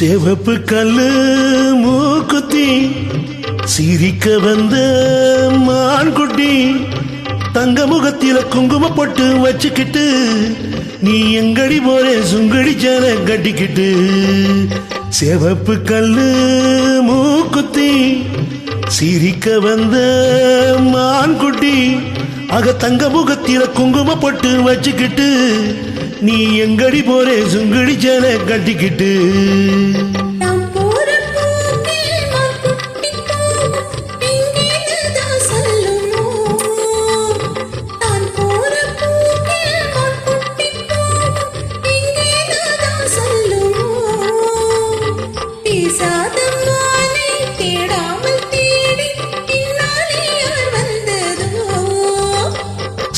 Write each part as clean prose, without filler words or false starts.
சிவப்பு கல்லு மூக்குத்தி சிரிக்க வந்த மான்குட்டி தங்க முகத்தில குங்கும பொட்டு வச்சுக்கிட்டு நீ எங்கடி போற சுங்கடி சேர கட்டிக்கிட்டு சிவப்பு கல்லு மூக்குத்தி சிரிக்க வந்த மான்குட்டி ஆக தங்க முகத்தில குங்கும பொட்டு வச்சுக்கிட்டு நீ எங்கடி போறே சுங்கடி சேர கட்டிக்கிட்டு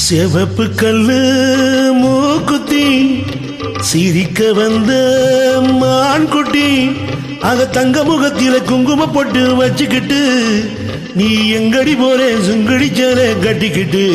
சிவப்பு கல்லு மூக்குத்தி சிரிக்க வந்த மான்குட்டி ஆக தங்க முகத்தில குங்கும பொட்டு வச்சுக்கிட்டு நீ எங்கடி போறே சுங்கடி சேர கட்டிக்கிட்டு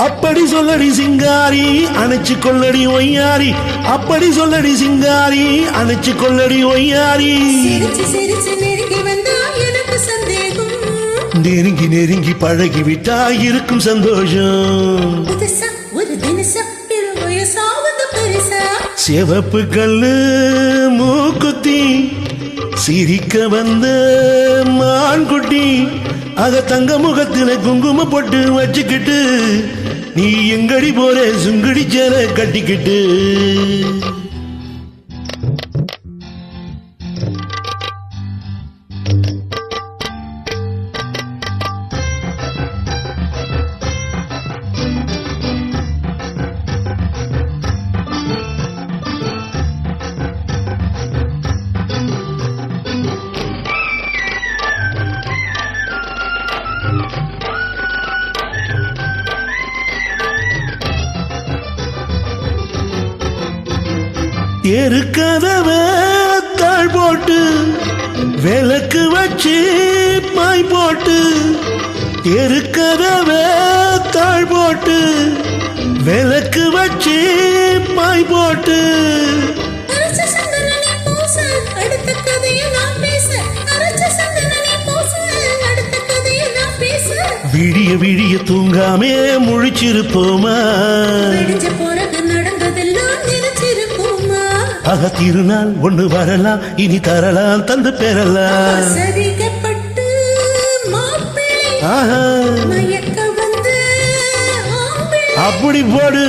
அப்படி சொல்லடி சிங்காரி அணைச்சு கொள்ளடி ஒய்யாரி அப்படி சொல்லடி சிங்காரி அணைச்சு கொள்ளடி ஒய்யாரி நெருங்கி நெருங்கி பழகி விட்டா இருக்கும் சந்தோஷம் சிவப்பு கல்லு மூக்குத்தி சிரிக்க வந்த மான்குட்டி ஆக தங்க முகத்தில குங்கும பொட்டு வச்சுக்கிட்டு நீ எங்கடி போற சுங்கடி சேர கட்டிக்கிட்டு எருக்கதவ தாழ் போட்டு விளக்கு வச்சு பாய் போட்டு எருக்கதவ தாழ் போட்டு விளக்கு வச்சு பாய் போட்டு விடிய விடிய தூங்காமே முழிச்சிருப்போமா ஆக திருநாள் ஒண்ணு வரலாம் இனி தரலாம் தந்து பெறலாம் அப்படி போடு